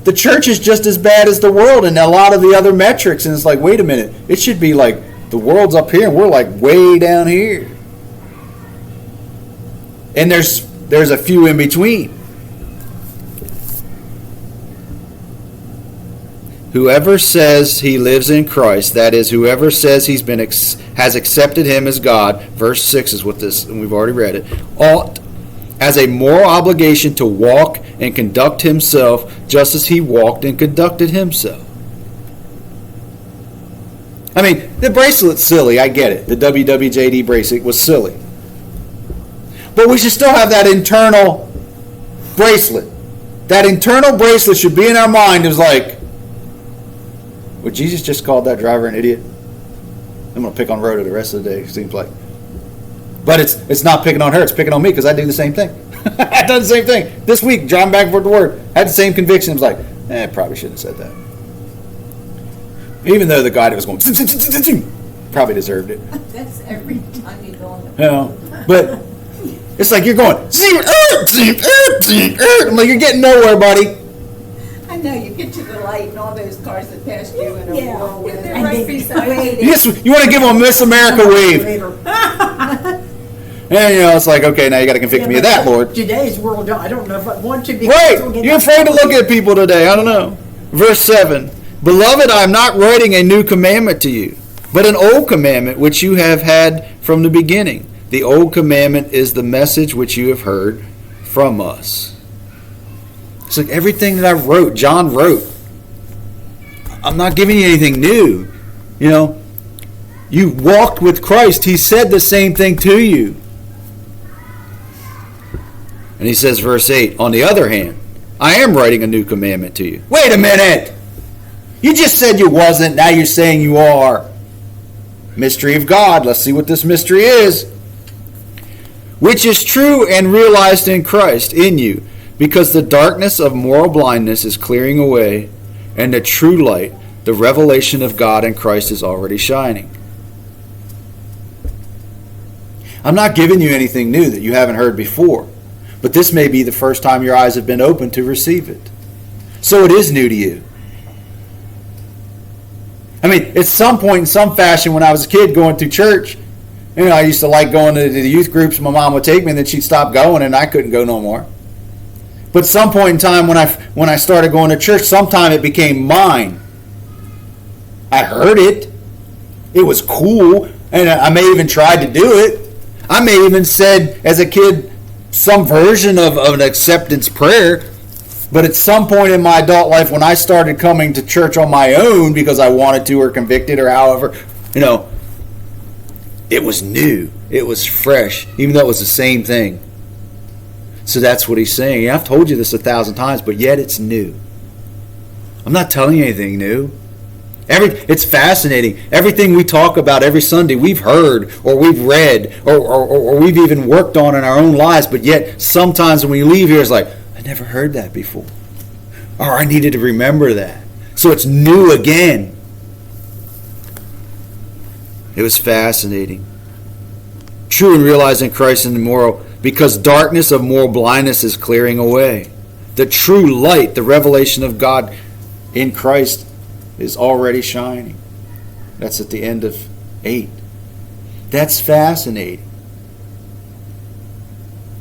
the church is just as bad as the world in a lot of the other metrics. And it's like, wait a minute. It should be like the world's up here and we're like way down here. And there's a few in between. Whoever says he lives in Christ, that is, whoever says has accepted him as God, verse 6 is what this, and we've already read it, ought as a moral obligation to walk and conduct himself just as he walked and conducted himself. I mean, the bracelet's silly, I get it. The WWJD bracelet was silly. But we should still have that internal bracelet. That internal bracelet should be in our mind. It was like, would Jesus just called that driver an idiot? I'm going to pick on Rhoda the rest of the day, it seems like. But it's not picking on her, it's picking on me because I do the same thing. I done the same thing. This week, driving back and forth to work, I had the same conviction. I was like, I probably shouldn't have said that. Even though the guy that was going, probably deserved it. That's every time you go on the But it's like you're going, I'm like, you're getting nowhere, buddy. I know, you get to the light and all those cars that passed you in a whirlwind. They're right beside you. You want to give them a Miss America wave. And it's like, okay, now you got to convict me of that, Lord. Today's world, I don't know if I want to be. Right, you're afraid to look at people today. I don't know. Verse 7, Beloved, I am not writing a new commandment to you, but an old commandment which you have had from the beginning. The old commandment is the message which you have heard from us. It's like everything that I wrote, John wrote. I'm not giving you anything new. You walked with Christ. He said the same thing to you. And he says, verse 8, on the other hand, I am writing a new commandment to you. Wait a minute. You just said you wasn't. Now you're saying you are. Mystery of God. Let's see what this mystery is. Which is true and realized in Christ, in you, because the darkness of moral blindness is clearing away, and the true light, the revelation of God in Christ, is already shining. I'm not giving you anything new that you haven't heard before, but this may be the first time your eyes have been opened to receive it. So it is new to you. I mean, at some point, in some fashion, when I was a kid going through church, I used to like going to the youth groups. My mom would take me, and then she'd stop going, and I couldn't go no more. But at some point in time, when I started going to church, sometime it became mine. I heard it. It was cool, and I may even tried to do it. I may even said, as a kid, some version of an acceptance prayer. But at some point in my adult life, when I started coming to church on my own because I wanted to or convicted or however, it was new. It was fresh, even though it was the same thing. So that's what he's saying. I've told you this 1,000 times, but yet it's new. I'm not telling you anything new. It's fascinating. Everything we talk about every Sunday, we've heard or we've read or we've even worked on in our own lives, but yet sometimes when we leave here, it's like, I never heard that before. Or I needed to remember that. So it's new again. It was fascinating. True and realizing Christ in the moral, because darkness of moral blindness is clearing away. The true light, the revelation of God in Christ, is already shining. That's at the end of 8. That's fascinating.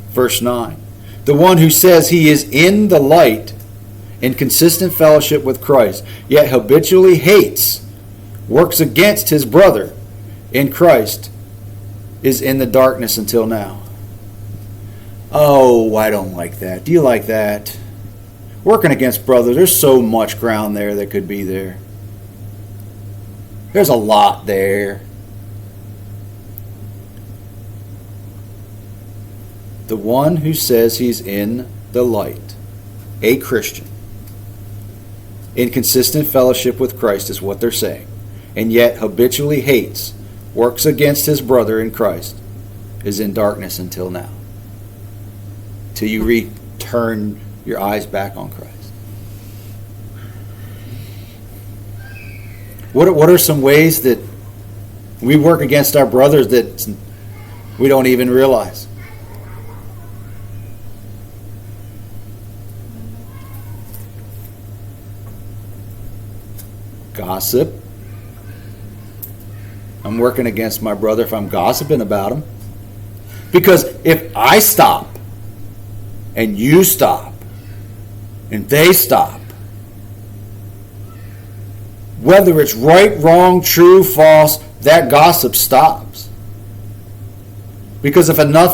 Verse 9. The one who says he is in the light, in consistent fellowship with Christ, yet habitually hates, works against his brother in Christ, is in the darkness until now. Oh, I don't like that. Do you like that? Working against brothers, there's so much ground there that could be there. There's a lot there. The one who says he's in the light, a Christian, in consistent fellowship with Christ is what they're saying, and yet habitually hates, works against his brother in Christ, is in darkness until now. Till you return your eyes back on Christ. What are some ways that we work against our brothers that we don't even realize? Gossip. I'm working against my brother if I'm gossiping about him. Because if I stop, and you stop, and they stop, whether it's right, wrong, true, false, that gossip stops. Because if enough